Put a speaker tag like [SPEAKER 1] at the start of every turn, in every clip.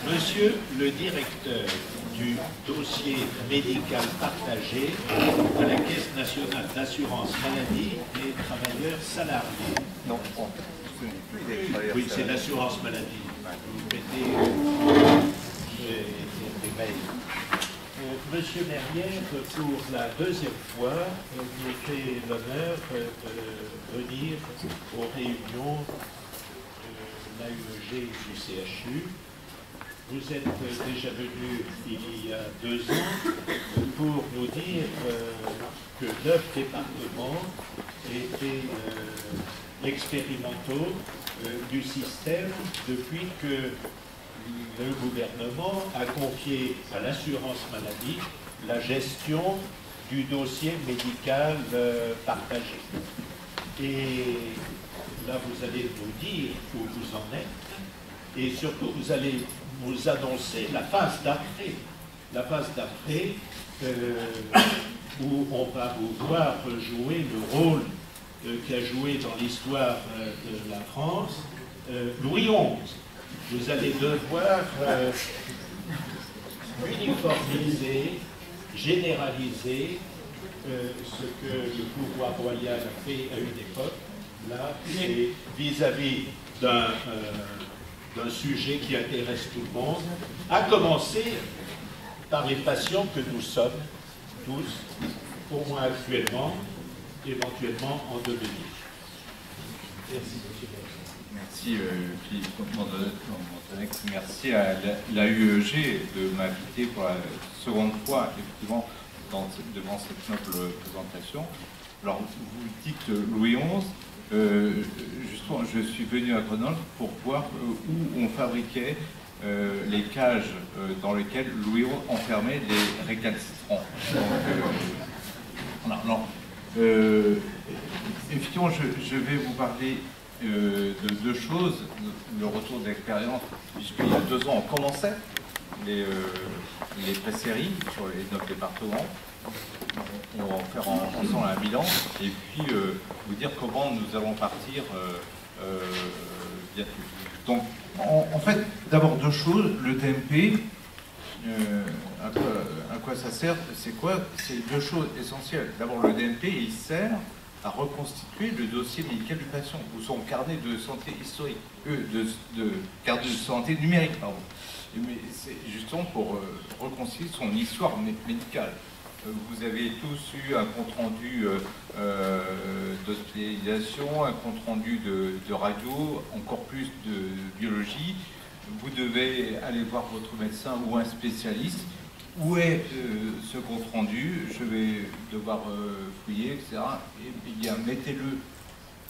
[SPEAKER 1] Monsieur le directeur du dossier médical partagé à la Caisse nationale d'assurance maladie des travailleurs salariés.
[SPEAKER 2] Non,
[SPEAKER 1] Oui, c'est l'assurance maladie. Vous mettez des mails. Monsieur Merrière, pour la deuxième fois, nous fait l'honneur de venir aux réunions de l'AUEG du CHU. Vous êtes déjà venu il y a 2 ans pour nous dire que 9 départements étaient expérimentaux du système depuis que le gouvernement a confié à l'assurance maladie la gestion du dossier médical partagé. Et là, vous allez nous dire où vous en êtes et surtout, vous allez nous annoncer la phase d'après. La phase d'après où on va vous voir jouer le rôle qu'a joué dans l'histoire de la France Louis XI. Vous allez devoir uniformiser, généraliser ce que le pouvoir royal a fait à une époque, là, c'est vis-à-vis d'un sujet qui intéresse tout le monde, à commencer par les patients que nous sommes tous, au moins actuellement, éventuellement en devenir. Merci, monsieur.
[SPEAKER 2] Merci Philippe Montanex, merci à l'AUEG de m'inviter pour la seconde fois, effectivement, devant cette noble présentation. Alors, vous dites Louis XI, justement, je suis venu à Grenoble pour voir où on fabriquait les cages dans lesquelles Louis XI enfermait les récalcitrants. Donc, effectivement, je vais vous parler de 2 choses, le retour d'expérience, puisqu'il y a 2 ans on commençait les pré-séries sur les 9 départements. On va en faire ensemble un bilan et puis vous dire comment nous allons partir bientôt. Donc en fait, d'abord 2 choses, le DMP, à quoi ça sert, c'est quoi? C'est 2 choses essentielles. D'abord le DMP, il sert à reconstituer le dossier médical du patient, ou son carnet de santé historique, carnet de santé numérique, pardon. Mais c'est justement pour reconstituer son histoire médicale. Vous avez tous eu un compte-rendu d'hospitalisation, un compte-rendu de radio, encore plus de biologie. Vous devez aller voir votre médecin ou un spécialiste. Où est ce compte-rendu? Je vais devoir fouiller, etc. Et bien, mettez-le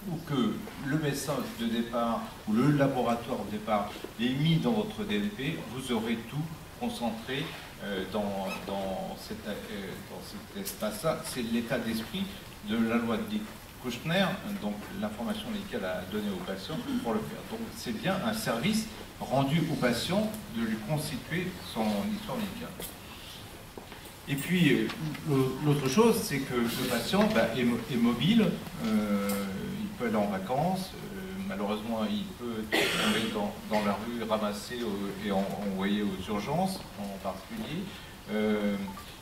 [SPEAKER 2] ou que le médecin de départ ou le laboratoire au départ l'ait mis dans votre DMP, vous aurez tout concentré dans cet espace-là. C'est l'état d'esprit de la loi de Kouchner, donc l'information médicale à donner au patient pour le faire. Donc c'est bien un service rendu au patient de lui constituer son histoire médicale. Et puis, l'autre chose, c'est que le patient est mobile, il peut aller en vacances, malheureusement, il peut tomber dans la rue, ramasser et envoyer aux urgences en particulier.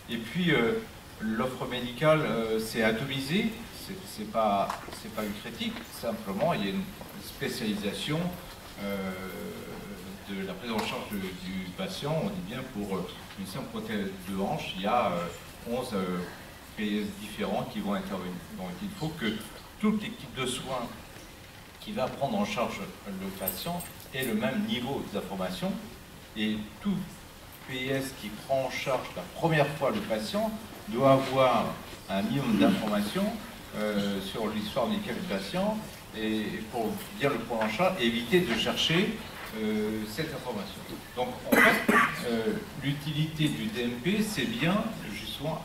[SPEAKER 2] Et puis, l'offre médicale, c'est atomisé, c'est pas une critique, simplement, il y a une spécialisation de la prise en charge du patient. On dit bien pour une simple prothèse de hanche, il y a 11 PS différents qui vont intervenir. Donc il faut que toute l'équipe de soins qui va prendre en charge le patient ait le même niveau d'information, et tout PS qui prend en charge la première fois le patient doit avoir un minimum d'informations sur l'histoire médicale du patient, et pour bien le prendre en charge, éviter de chercher cette information. Donc en fait, l'utilité du DMP, c'est bien justement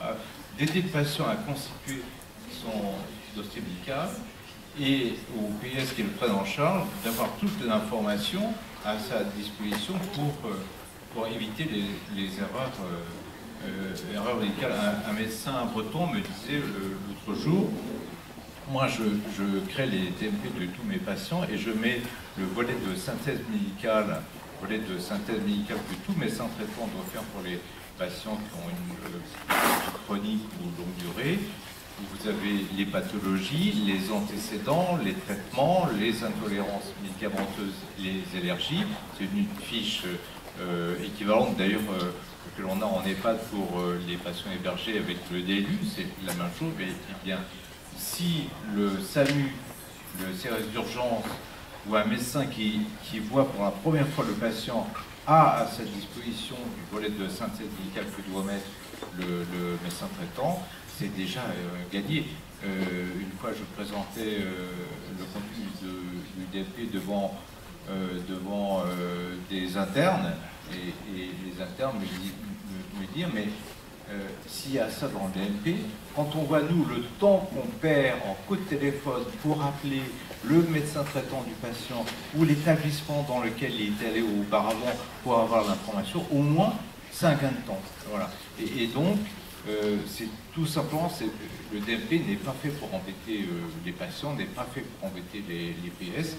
[SPEAKER 2] d'aider le patient à constituer son dossier médical, et au PS qui le prennent en charge d'avoir toutes les informations à sa disposition pour éviter les erreurs médicales. Un médecin breton me disait l'autre jour, moi je crée les DMP de tous mes patients et je mets le volet de synthèse médicale volet de synthèse médicale que tout médecin traitant doit faire pour les patients qui ont une chronique ou longue durée. Vous avez les pathologies, les antécédents, les traitements, les intolérances médicamenteuses, les allergies. C'est une fiche équivalente d'ailleurs que l'on a en EHPAD pour les patients hébergés avec le DLU, c'est la même chose. Mais eh bien, si le SAMU, le service d'urgence ou un médecin qui voit pour la première fois le patient a à sa disposition du volet de synthèse médicale que doit mettre le médecin traitant, c'est déjà gagné. Une fois, je présentais le contenu du DMP devant des internes, et les internes me disent, mais s'il y a ça dans le DMP, quand on voit, nous, le temps qu'on perd en coup de téléphone pour appeler le médecin traitant du patient ou l'établissement dans lequel il est allé auparavant pour avoir l'information, au moins, c'est un gain de temps. Voilà. Et donc, c'est tout simplement, le DMP n'est pas fait pour embêter les patients, n'est pas fait pour embêter les PS,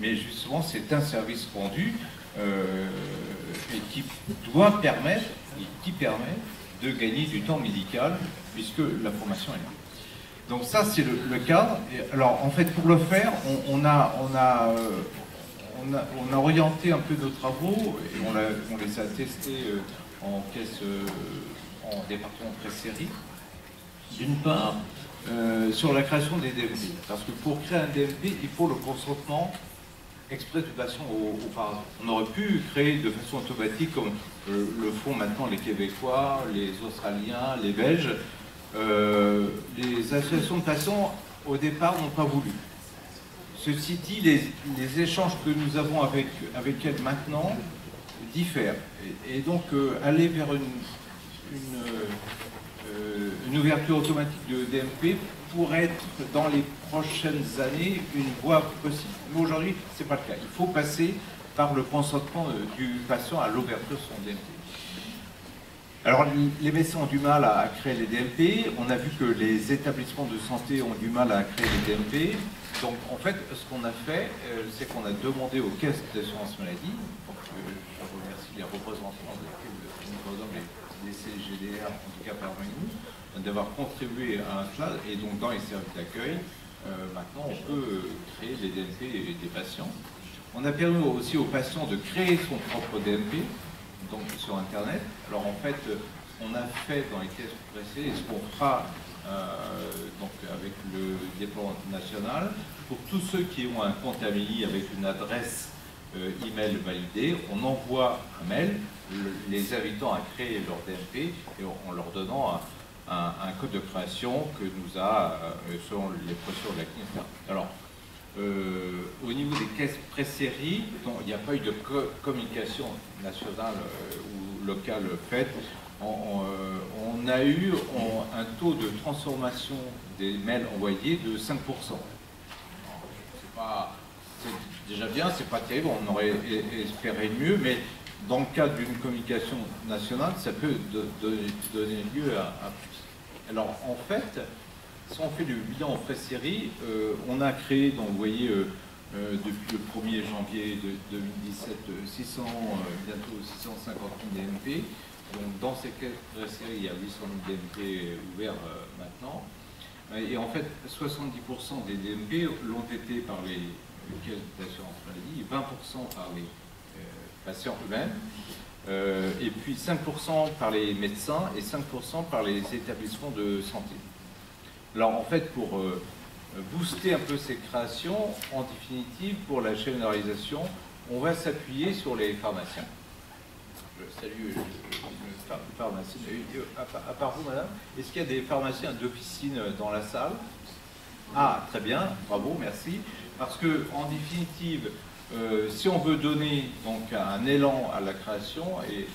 [SPEAKER 2] mais justement, c'est un service rendu et qui doit permettre, et qui permet de gagner du temps médical, puisque la formation est là. Donc ça, c'est le cadre. Et alors, en fait, pour le faire, on a orienté un peu nos travaux, et on les a testés en caisse, en département pré-série. D'une part, sur la création des DMP. Parce que pour créer un DMP, il faut le consentement exprès du patient auparavant. On aurait pu créer de façon automatique, comme le font maintenant les Québécois, les Australiens, les Belges. Les associations de patients, au départ, n'ont pas voulu. Ceci dit, les échanges que nous avons avec elles maintenant diffèrent. Et donc, aller vers une ouverture automatique de DMP pourrait être, dans les prochaines années, une voie possible. Mais aujourd'hui, ce n'est pas le cas. Il faut passer par le consentement du patient à l'ouverture de son DMP. Alors, les médecins ont du mal à créer les DMP. On a vu que les établissements de santé ont du mal à créer les DMP. Donc, en fait, ce qu'on a fait, c'est qu'on a demandé aux caisses d'assurance maladie, donc je remercie les représentants des CGDR, en tout cas parmi nous, d'avoir contribué à cela. Et donc, dans les services d'accueil, maintenant, on peut créer les DMP des patients. On a permis aussi aux patients de créer son propre DMP, donc sur Internet. Alors en fait, on a fait dans les caisses pressées, et ce qu'on fera donc avec le déploiement national, pour tous ceux qui ont un compte AMI avec une adresse email validée, on envoie un mail les invitant à créer leur DMP et en leur donnant un code de création que nous a, selon les procédures de la CNIL. Alors, au niveau des caisses pré-série, il n'y a pas eu de communication nationale ou locale faite. On a eu un taux de transformation des mails envoyés de 5%. C'est déjà bien, c'est pas terrible, on aurait espéré mieux, mais dans le cadre d'une communication nationale, ça peut donner lieu à plus. Alors en fait, si on fait le bilan en pré-série, on a créé, donc vous voyez, depuis le 1er janvier 2017, bientôt 650 000 DMP. Donc dans ces pré-séries, il y a 800 000 DMP ouverts maintenant. Et en fait, 70% des DMP l'ont été par les caisses d'assurance maladie, 20% par les patients eux-mêmes, et puis 5% par les médecins et 5% par les établissements de santé. Alors en fait, pour booster un peu ces créations, en définitive, pour la généralisation, on va s'appuyer sur les pharmaciens. Je salue le pharmacien. À part vous, madame, est-ce qu'il y a des pharmaciens d'officine dans la salle? Ah, très bien, bravo, merci. Parce que, en définitive, si on veut donner donc un élan à la création, et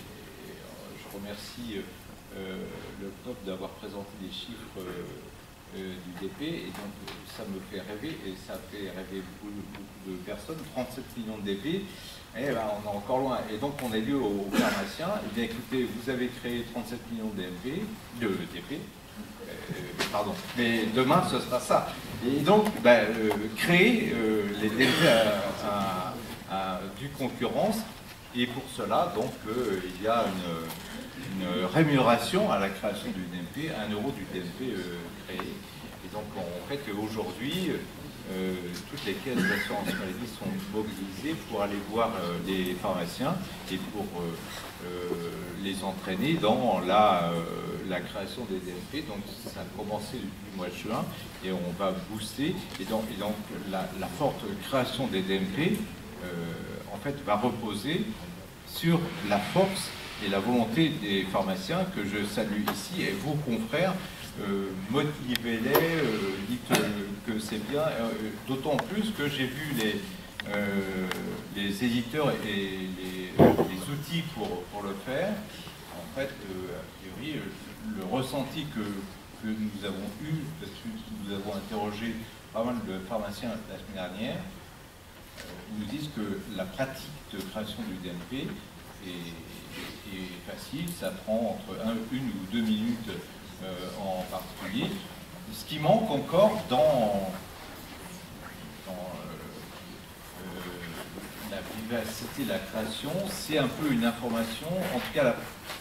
[SPEAKER 2] je remercie le CNOP d'avoir présenté des chiffres du DP, et donc ça me fait rêver, et ça fait rêver beaucoup de personnes, 37 millions de DP, et ben, on est encore loin. Et donc on est dit aux pharmaciens, eh bien écoutez, vous avez créé 37 millions de DP, pardon, mais demain ce sera ça. Et donc, créer les DP du concurrence, Et pour cela, donc, il y a une rémunération à la création du DMP, 1 euro du DMP créé. Et donc, en fait, aujourd'hui, toutes les caisses d'assurance maladie sont mobilisées pour aller voir les pharmaciens et pour les entraîner dans la création des DMP. Donc, ça a commencé depuis le mois de juin et on va booster. Et donc la forte création des DMP, en fait, va reposer sur la force et la volonté des pharmaciens que je salue ici et vos confrères. Motivez-les, dites que c'est bien, d'autant plus que j'ai vu les éditeurs et les outils pour le faire. En fait, a priori, le ressenti que nous avons eu, parce que nous avons interrogé pas mal de pharmaciens la semaine dernière, nous disent que la pratique de création du DMP est facile, ça prend entre 1 ou 2 minutes en particulier. Ce qui manque encore dans la vivacité de la création, c'est un peu une information, en tout cas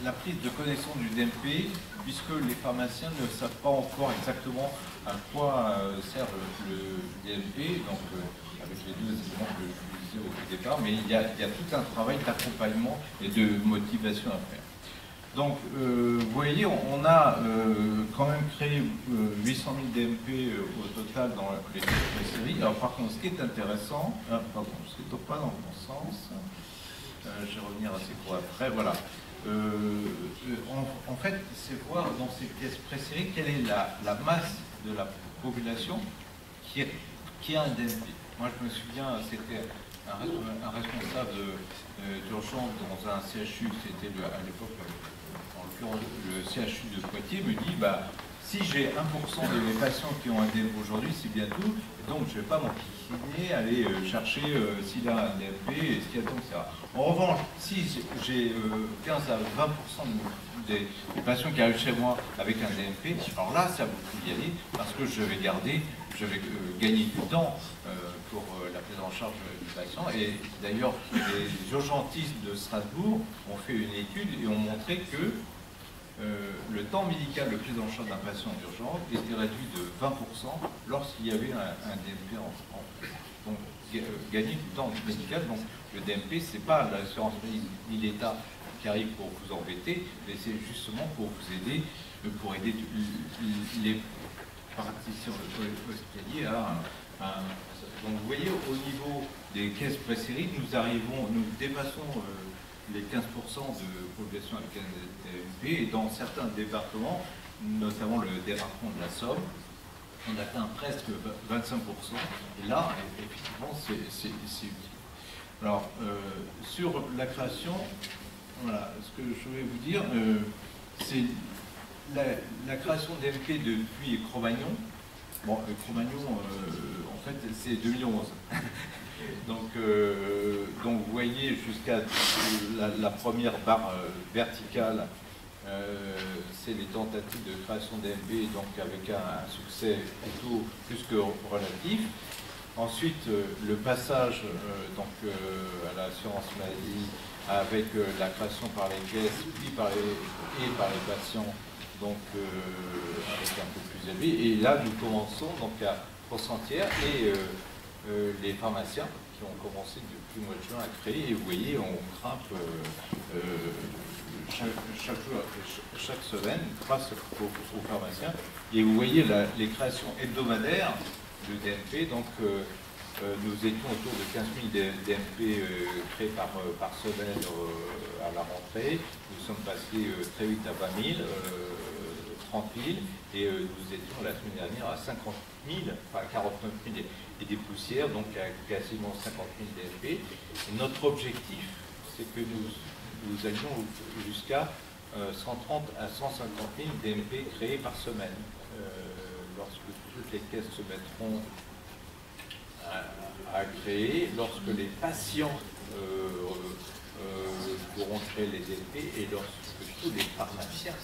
[SPEAKER 2] la prise de connaissance du DMP, puisque les pharmaciens ne savent pas encore exactement à quoi sert le DMP, donc avec les deux éléments que je vous disais au départ, mais il y a tout un travail d'accompagnement et de motivation à faire. Donc, vous voyez, on a quand même créé 800 000 DMP au total dans les séries. Alors, par contre, ce qui est intéressant, pardon, je ne pas dans le bon sens, je vais revenir à ces points après, voilà. En fait, c'est voir dans ces pièces préséries quelle est la masse de la population qui a un DMP. Moi, je me souviens, c'était un responsable d'urgence dans un CHU, c'était à l'époque, le CHU de Poitiers, me dit si j'ai 1% de mes patients qui ont un DMP aujourd'hui, c'est bien tout, et donc je ne vais pas m'enquiner, aller chercher s'il a un DMP et ce qu'il y a donc, etc. En revanche, si j'ai 15 à 20% des patients qui arrivent chez moi avec un DMP, alors là, ça vaut le coup d'y aller, parce que je vais gagner du temps pour la prise en charge du patient. Et d'ailleurs, les urgentistes de Strasbourg ont fait une étude et ont montré que le temps médical de prise en charge d'un patient d'urgence était réduit de 20% lorsqu'il y avait un DMP en place. Donc, gagner du temps médical. Donc, le DMP, ce n'est pas l'assurance ni l'État qui arrive pour vous embêter, mais c'est justement pour vous aider, pour aider les praticiens hospitaliers à donc, vous voyez, au niveau des caisses préséries, nous dépassons les 15% de population avec un DMP, et dans certains départements, notamment le département de la Somme, on atteint presque 25%, et là, effectivement, c'est utile. Alors, sur la création, voilà, ce que je voulais vous dire, c'est la création d'MP depuis Cro-Magnon. Bon, Cro-Magnon, en fait, c'est 2011. Donc, vous voyez jusqu'à la première barre verticale, c'est les tentatives de création d'MP, donc avec un succès plutôt plus que relatif. Ensuite, le passage à l'assurance maladie avec la création par les caisses, puis par les patients, donc avec un peu plus élevé. Et là, nous commençons donc à Constantière et les pharmaciens qui ont commencé depuis le mois de juin à créer. Et vous voyez, on grimpe chaque semaine grâce aux pharmaciens. Et vous voyez les créations hebdomadaires de DMP. Donc, nous étions autour de 15 000 DMP créés par semaine à la rentrée. Nous sommes passés très vite à 20 000, 30 000, et nous étions la semaine dernière à 50 000, enfin 49 000 et des poussières, donc à quasiment 50 000 DMP. Et notre objectif, c'est que nous allions jusqu'à 130 à 150 000 DMP créés par semaine. Lorsque toutes les caisses se mettront à créer, lorsque les patients pourront créer les DMP et lorsque tous les pharmaciens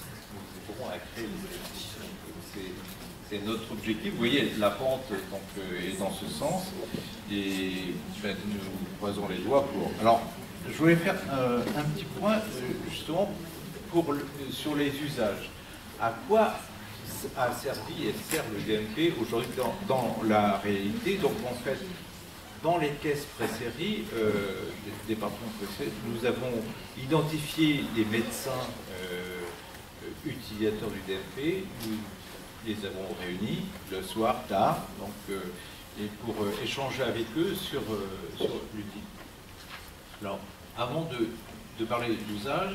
[SPEAKER 2] pourront créer les DMP. C'est notre objectif. Vous voyez, la pente est dans ce sens et nous croisons les doigts pour... Alors, je voulais faire un petit point justement sur les usages. À quoi a servi et sert le DMP aujourd'hui dans la réalité? Donc en fait, dans les caisses pré-séries, des départements pré-séries, nous avons identifié les médecins utilisateurs du DMP, nous les avons réunis le soir tard, donc, et pour échanger avec eux sur l'outil. Alors, avant de parler d'usage,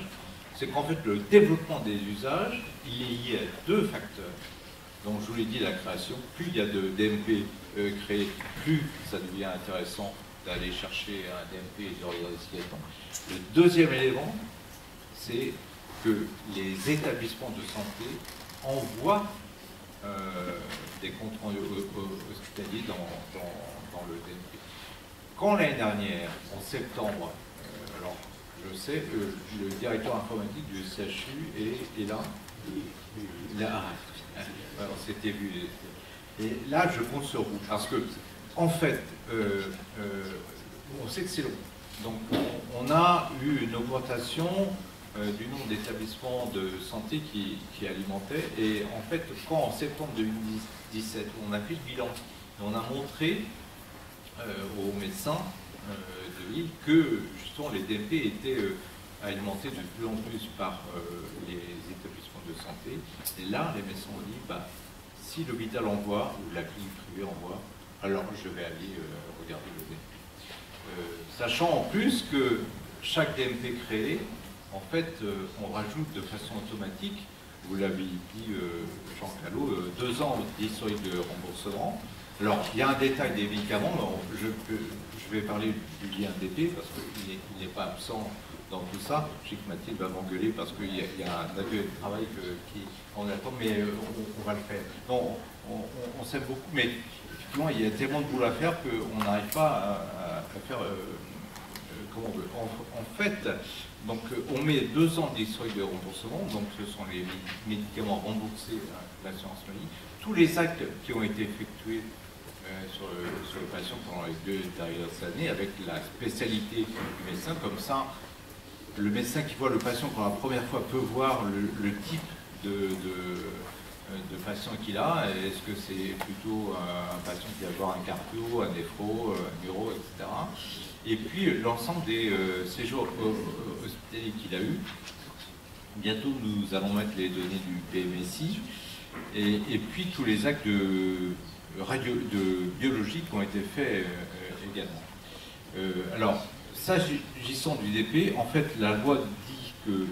[SPEAKER 2] c'est qu'en fait le développement des usages, il est lié à deux facteurs. Donc je vous l'ai dit, la création, plus il y a de DMP créés, plus ça devient intéressant d'aller chercher un DMP et de regarder ce qu'il y a dedans. Le deuxième élément, c'est que les établissements de santé envoient des comptes rendus hospitaliers dans le DMP. Quand l'année dernière, en septembre, alors je sais, le directeur informatique du CHU est là. On s'était vu. Et là, je compte sur vous. Parce que, en fait, on sait que c'est long. Donc, on a eu une augmentation du nombre d'établissements de santé qui alimentaient. Et en fait, quand en septembre 2017, on a fait le bilan, on a montré aux médecins de l'île que justement les DMP étaient alimentés de plus en plus par les établissements de santé. Et là, les médecins ont dit, bah, si l'hôpital envoie ou la clinique privée envoie, alors je vais aller regarder le DMP. Sachant en plus que chaque DMP créé, en fait, on rajoute de façon automatique, vous l'avez dit Jean Callot, 2 ans d'historique de remboursement. Alors, il y a un détail des médicaments, je vais parler du lien DP parce qu'il n'est pas absent dans tout ça. Je sais que Mathilde va m'engueuler parce qu'il y a un aveu de travail qui en attend, mais on va le faire. Non, on s'aime beaucoup, mais effectivement, il y a tellement de boulot à faire qu'on n'arrive pas à faire comme on veut. En fait, donc, on met 2 ans d'historique de remboursement, donc ce sont les médicaments remboursés à l'assurance maladie. Tous les actes qui ont été effectués sur le patient pendant les 2 dernières années, avec la spécialité du médecin, comme ça, le médecin qui voit le patient pour la première fois peut voir le type de patient qu'il a. Est-ce que c'est plutôt un patient qui va avoir un cardio, un néphro, un neuro, etc. Et puis l'ensemble des séjours hospitaliers qu'il a eu. Bientôt, nous allons mettre les données du PMSI et puis tous les actes de biologie qui ont été faits également. Alors, s'agissant du DP, en fait, la loi dit que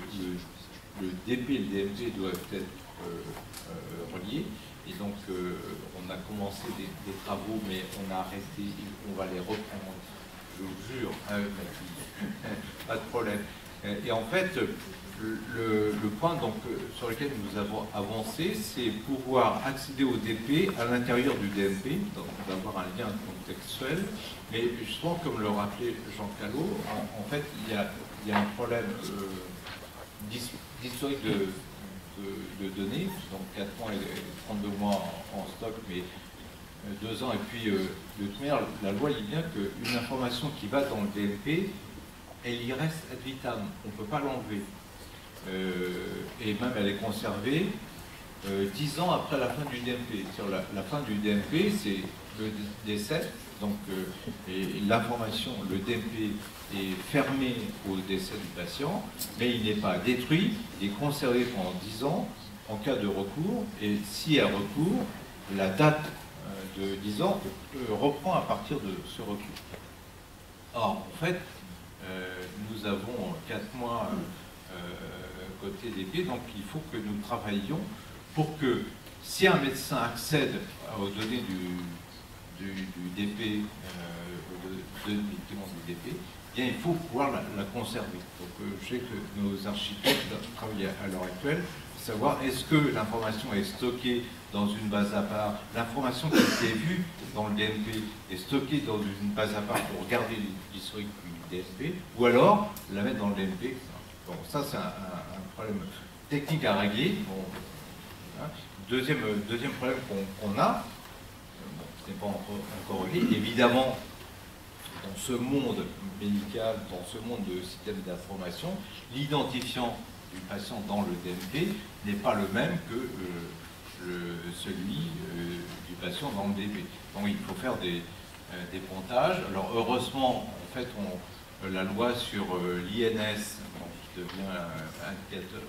[SPEAKER 2] le DP et le DMP doivent être reliés. Et donc, on a commencé des travaux, mais on a arrêté, on va les reprendre, je vous jure, pas de problème. Et en fait, le point donc, sur lequel nous avons avancé, c'est pouvoir accéder au DP à l'intérieur du DMP, donc d'avoir un lien contextuel. Mais justement, comme le rappelait Jean Callot, en fait, il y a un problème d'historique de données, donc 4 mois et 32 mois en stock, mais 2 ans, et puis de toute manière, la loi dit bien qu'une information qui va dans le DMP, elle y reste ad vitam, on ne peut pas l'enlever. Et même elle est conservée 10 ans après la fin du DMP. La fin du DMP, c'est le décès, donc l'information, le DMP est fermé au décès du patient, mais il n'est pas détruit, il est conservé pendant 10 ans en cas de recours, et s'il y a recours, la date de 10 ans reprend à partir de ce recours. Or, en fait, nous avons 4 mois côté DP, donc il faut que nous travaillions pour que si un médecin accède aux données du DP, aux médicaments du DP, bien, il faut pouvoir la conserver. Donc je sais que nos architectes travaillent à l'heure actuelle, savoir est-ce que l'information est stockée dans une base à part, l'information qui a été vue dans le DMP est stockée dans une base à part pour regarder l'historique du DMP, ou alors la mettre dans le DMP. Bon, ça c'est un problème technique à régler. Bon, hein. Deuxième problème qu'on a, bon, ce n'est pas encore réglé, évidemment, dans ce monde médical, dans ce monde de système d'information, l'identifiant du patient dans le DMP n'est pas le même que celui du patient dans le DMP. Donc il faut faire des pontages. Alors heureusement, en fait, la loi sur l'INS, qui devient indicateur,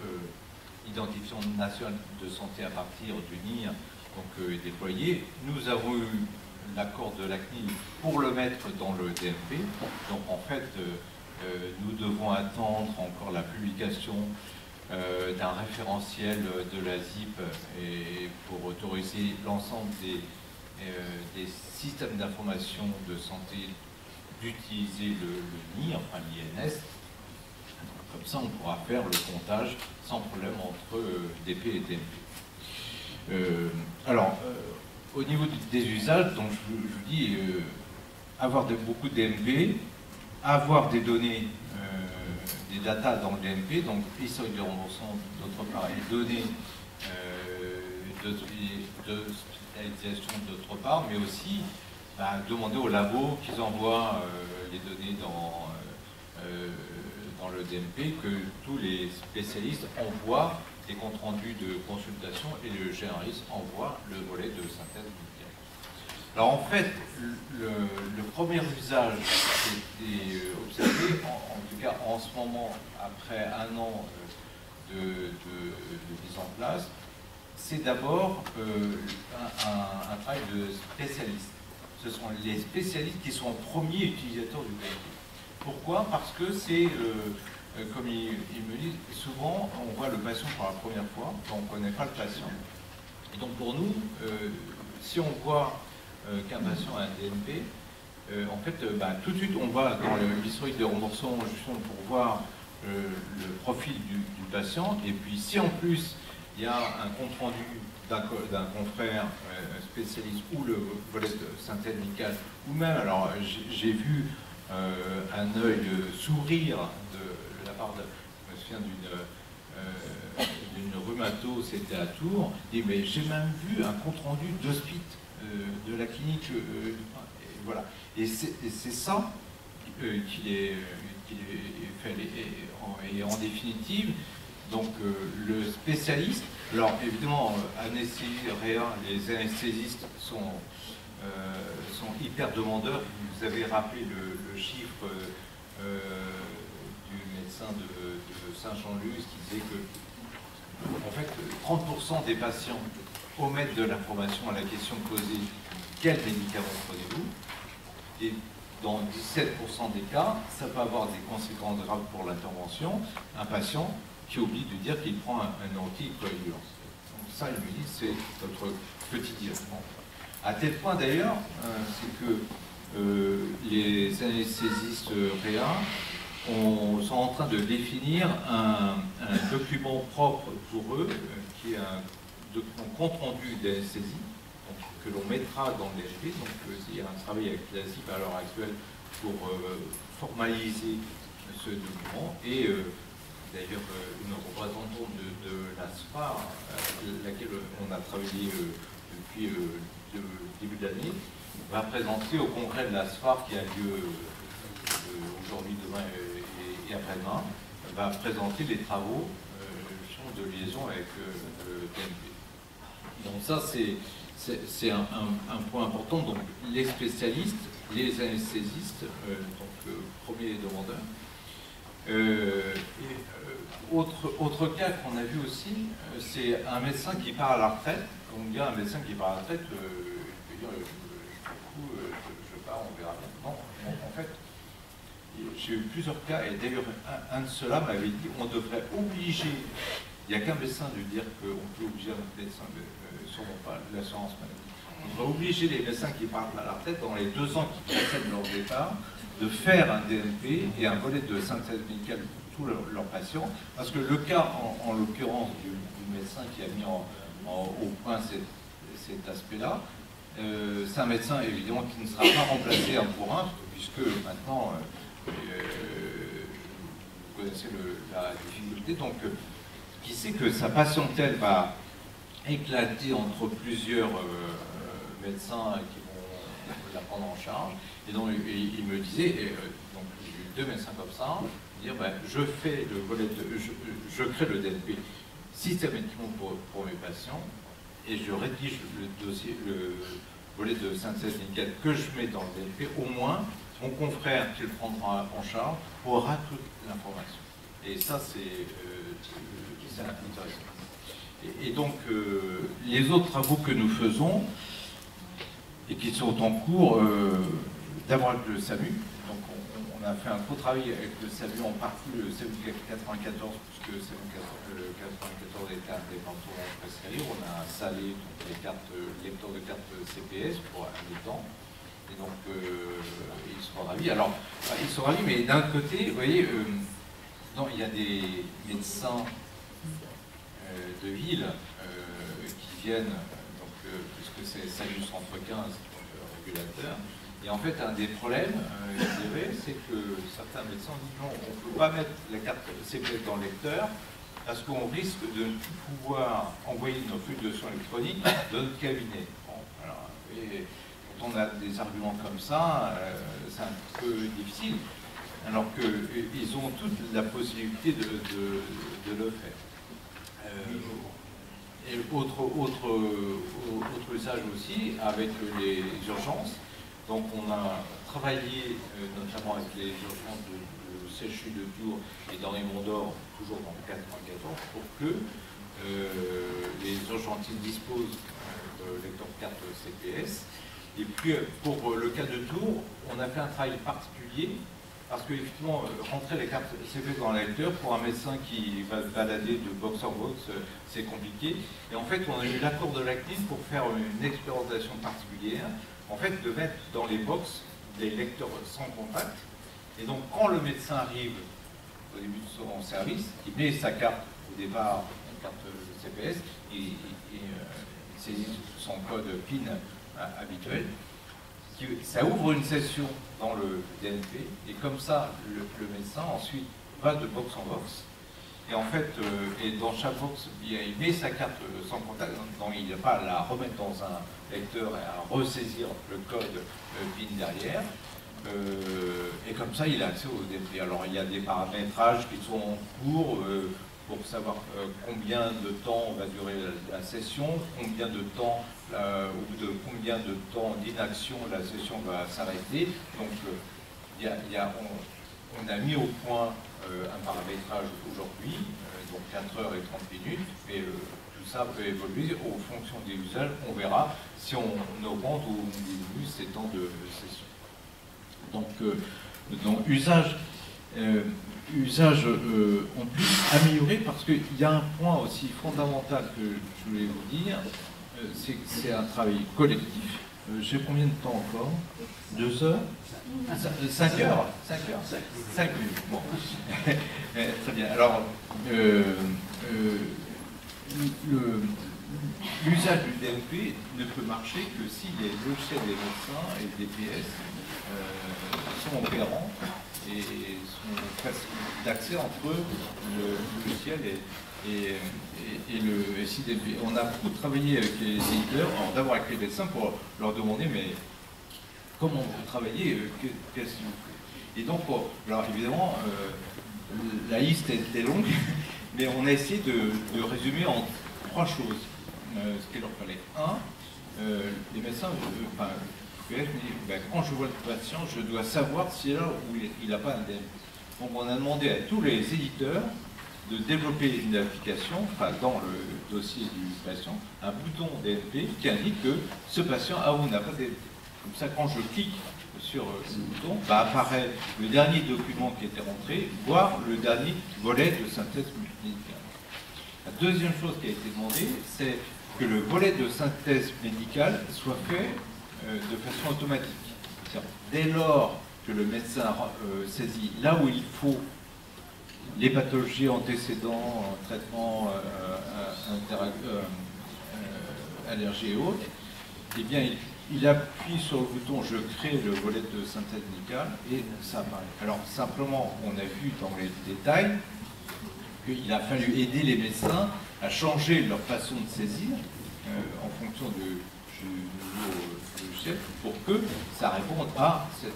[SPEAKER 2] identifiant national de santé à partir du NIR, donc est déployée. Nous avons eu l'accord de la CNIL pour le mettre dans le DMP. Donc en fait, nous devons attendre encore la publication d'un référentiel de la ZIP et pour autoriser l'ensemble des systèmes d'information de santé d'utiliser le NIR, enfin l'INS. Comme ça, on pourra faire le comptage sans problème entre DP et DMP. Au niveau des usages, donc je vous dis, avoir beaucoup de DMP, avoir des données, des datas dans le DMP, donc historique de remboursement d'autre part, et données d'hospitalisation d'autre part, mais aussi demander aux labos qu'ils envoient les données dans le DMP, que tous les spécialistes envoient des comptes rendus de consultation et le généraliste envoie le volet de synthèse médicale. Alors en fait, le premier usage qui était observé, en tout cas en ce moment, après un an de mise en place, c'est d'abord un travail de spécialistes. Ce sont les spécialistes qui sont premiers utilisateurs du DMP. Pourquoi? Parce que c'est, comme ils me disent, souvent on voit le patient pour la première fois, on ne connaît pas le patient. Et donc pour nous, si on voit qu'un patient a un DMP, en fait, tout de suite on va dans l'historique de remboursement justement pour voir le profil du patient. Et puis si en plus il y a un compte rendu d'un confrère spécialiste ou le volet de synthèse médicale, ou même, alors j'ai vu un œil sourire de la part de, je me souviens d'une rhumato, c'était à Tours, et mais j'ai même vu un compte rendu d'hospice de la clinique, et voilà. Et c'est ça qu'il est fait, et en définitive, donc le spécialiste, alors évidemment, anesthésie, réa, les anesthésistes sont hyper demandeurs. Vous avez rappelé le chiffre du médecin de Saint-Jean-Luz qui disait que, en fait, 30% des patients omettent de l'information à la question posée « Quel médicament prenez-vous » et dans 17% des cas, ça peut avoir des conséquences graves pour l'intervention. Un patient qui oublie de dire qu'il prend un anticoagulant. Donc ça, il me dit, c'est notre quotidien. À tel point d'ailleurs, c'est que les anesthésistes réa sont en train de définir un document propre pour eux, qui est un document compte rendu d'anesthésie, que l'on mettra dans le DMP. Donc il y a un travail avec la ZIP à l'heure actuelle pour formaliser ce document. Et d'ailleurs, une représentante de l'ASFAR, avec laquelle on a travaillé depuis le début de l'année, va présenter au congrès de l'ASFAR qui a lieu aujourd'hui, demain et après-demain, va présenter les travaux de liaison avec le DMP. Donc ça, c'est un point important. Donc les spécialistes, les anesthésistes, donc premier demandeur. Autre cas qu'on a vu aussi, c'est un médecin qui part à la retraite. On me dit un médecin qui part à la retraite, je peux dire, je pars, on verra bien. Non, en fait, j'ai eu plusieurs cas, et d'ailleurs un de ceux-là m'avait dit on devrait obliger, il n'y a qu'un médecin de dire qu'on peut obliger un médecin, sûrement pas l'assurance maladie, on devrait obliger les médecins qui partent à la retraite dans les 2 ans qui précèdent leur départ de faire un DMP et un volet de synthèse médicale pour tous leurs patients, parce que le cas en l'occurrence du médecin qui a mis au point cet aspect-là, c'est un médecin évidemment qui ne sera pas remplacé un pour un, puisque maintenant vous connaissez la difficulté, donc qui sait que sa patientèle va éclater entre plusieurs médecins qui vont la prendre en charge. Et donc il me disait, donc j'ai eu 2 médecins comme ça, dire ben, je fais le volet je crée le DNP systématiquement pour mes patients et je rédige le dossier, le volet de synthèse médicale que je mets dans le DNP, au moins mon confrère qui le prendra en charge aura toute l'information. Et ça c'est intéressant. Et donc les autres travaux que nous faisons et qui sont en cours, d'abord avec le SAMU. Donc on a fait un gros travail avec le SAMU, en partie le SAMU 94, puisque le SAMU 94 était indépendant prescrire. On a installé les lecteurs de cartes CPS pour un temps. Et donc ils sont ravis. Alors ils sont ravis, mais d'un côté, vous voyez, il y a des médecins de ville qui viennent, puisque c'est SAMU Centre 15, régulateur. Et en fait, un des problèmes, je dirais, c'est que certains médecins disent non, on ne peut pas mettre la carte CPS dans le lecteur parce qu'on risque de ne plus pouvoir envoyer nos flux de soins électroniques dans notre cabinet. Bon, alors, et quand on a des arguments comme ça, c'est un peu difficile, alors qu'ils ont toute la possibilité de le faire. Et autre usage aussi, avec les urgences. Donc on a travaillé notamment avec les urgences de Séchy de Tours et d'Henri Mondor, toujours dans le 94, pour que les urgentistes disposent de lecteurs de carte CPS. Et puis pour le cas de Tours, on a fait un travail particulier, parce qu'effectivement, rentrer les cartes CPS dans le lecteur, pour un médecin qui va se balader de box en box, c'est compliqué. Et en fait, on a eu l'accord de la CNIL pour faire une expérimentation particulière, en fait, de mettre dans les box des lecteurs sans contact. Et donc, quand le médecin arrive au début de son service, il met sa carte au départ, une carte CPS, il saisit son code PIN habituel. Ça ouvre une session dans le DNP, et comme ça, le médecin ensuite va de box en box. Et en fait, et dans chaque box, il met sa carte sans contact, donc il n'y a pas à la remettre dans un lecteur et à ressaisir le code PIN derrière. Et comme ça, il a accès au DNP. Alors, il y a des paramétrages qui sont en cours pour savoir combien de temps va durer la session, combien de temps, ou de combien de temps d'inaction la session va s'arrêter. Donc, on a mis au point un paramétrage aujourd'hui, donc 4 heures et 30 minutes, et tout ça peut évoluer en fonction des usages. On verra si on augmente ou on diminue ces temps de session. Donc usage en plus amélioré, parce qu'il y a un point aussi fondamental que je voulais vous dire, c'est que c'est un travail collectif. J'ai combien de temps encore? 2 heures? 5 heures? 5 minutes. Bon. Très bien. Alors, l'usage du DNP ne peut marcher que si les logiciels des médecins et des PS sont opérants et sont faciles d'accès entre le logiciel et le SIDP. On a beaucoup travaillé avec les éditeurs, d'abord avec les médecins, pour leur demander mais comment on peut travailler, qu'est-ce que vous faites? Et donc, alors évidemment, la liste était longue, mais on a essayé de résumer en 3 choses ce qu'il leur fallait. Les médecins, quand je vois le patient, je dois savoir s'il est là ou il n'a pas un DNP. Donc on a demandé à tous les éditeurs de développer une application, dans le dossier du patient, un bouton DNP qui indique que ce patient a ou n'a pas de DNP. Comme ça, quand je clique sur ce bouton, apparaît le dernier document qui était rentré, voire le dernier volet de synthèse médicale. La deuxième chose qui a été demandée, c'est que le volet de synthèse médicale soit fait de façon automatique. Dès lors que le médecin saisit là où il faut les pathologies antécédents, traitements, allergies et autres, eh bien, il appuie sur le bouton « Je crée le volet de synthèse médicale » et ça apparaît. Alors, simplement, on a vu dans les détails qu'il a fallu aider les médecins à changer leur façon de saisir en fonction de du nouveau logiciel pour que ça réponde à cette...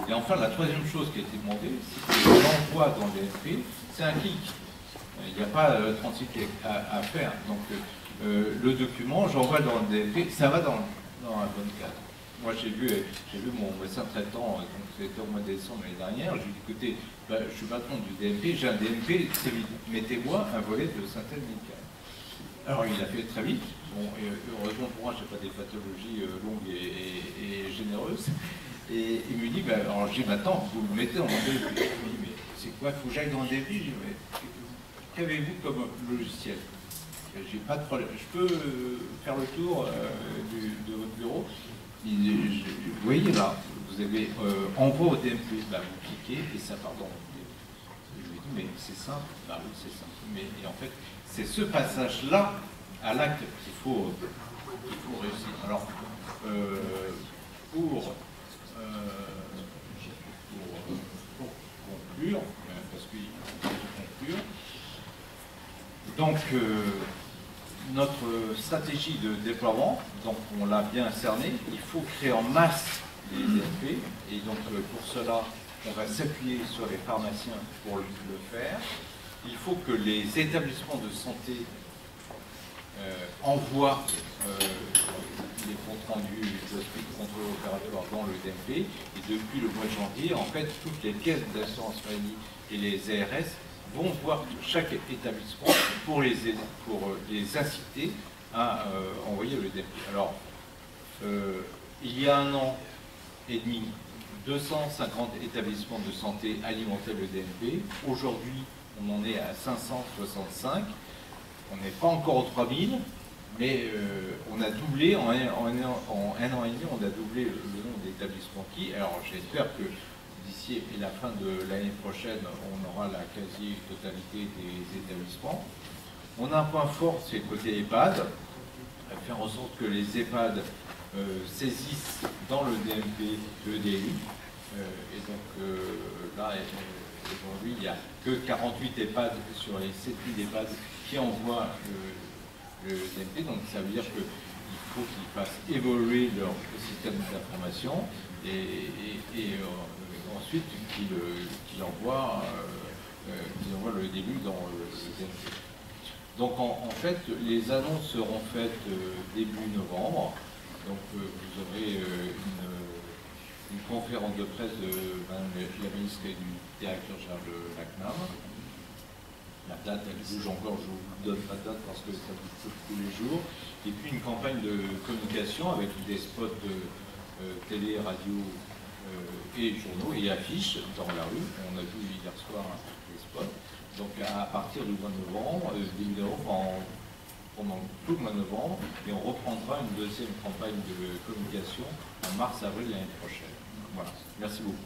[SPEAKER 2] Et enfin, la troisième chose qui a été demandée, c'est que l'envoi dans le DMP, c'est un clic. Il n'y a pas 36 clics à faire. Donc, le document, j'envoie dans le DMP, ça va dans un bon cadre. Moi, j'ai vu mon médecin traitant, donc c'était au mois de décembre l'année dernière, je lui ai dit, écoutez, je suis patron du DMP, j'ai un DMP, très vite, mettez-moi un volet de synthèse médicale. Alors, il a fait très vite. Bon, et heureusement pour moi, je n'ai pas des pathologies longues et généreuses. Et il me dit, alors j'ai dit, maintenant, vous le mettez dans le DMP. Je me dis, mais c'est quoi, il faut que j'aille dans le DMP? Je dis, mais qu'avez-vous comme logiciel? J'ai pas de problème. Je peux faire le tour de votre bureau. Vous voyez là, vous avez envoi au DMP, vous cliquez et ça part dans le DMP. Je lui ai dit, mais c'est simple. Bah oui, c'est simple. Mais et en fait, c'est ce passage-là à l'acte qu'il faut réussir. Alors, pour conclure, parce qu'il faut conclure, donc notre stratégie de déploiement, donc on l'a bien cerné, il faut créer en masse les DMP, et donc pour cela, on va s'appuyer sur les pharmaciens pour le faire. Il faut que les établissements de santé envoient les comptes rendus de contrôle opératoire dans le DMP, et depuis le mois de janvier, en fait, toutes les caisses d'assurance maladie et les ARS vont voir chaque établissement pour les inciter à envoyer le DMP. Alors, il y a 1 an et demi, 250 établissements de santé alimentaient le DMP. Aujourd'hui, on en est à 565. On n'est pas encore aux 3000, mais on a doublé, en un an et demi, on a doublé le nombre d'établissements qui. Alors, j'espère que d'ici la fin de l'année prochaine, on aura la quasi-totalité des établissements. On a un point fort, c'est le côté EHPAD, faire en sorte que les EHPAD saisissent dans le DMP le DU. Et donc là, aujourd'hui, il n'y a que 48 EHPAD sur les 7000 EHPAD qui envoient le DMP. Donc ça veut dire qu'il faut qu'ils fassent évoluer leur système d'information et ensuite qu'il envoie le début dans le DMP. Donc en fait, les annonces seront faites début novembre. Donc vous aurez une conférence de presse de Mme la ministre et du directeur général de la CNAM. La date, elle bouge encore, je ne vous donne pas de date parce que ça bouge tous les jours. Et puis une campagne de communication avec des spots de télé, radio et journaux et affiches dans la rue. On a vu hier soir les spots. Donc à partir du mois de novembre, début novembre, pendant tout le mois de novembre, et on reprendra une deuxième campagne de communication en mars-avril l'année prochaine. Voilà, merci beaucoup.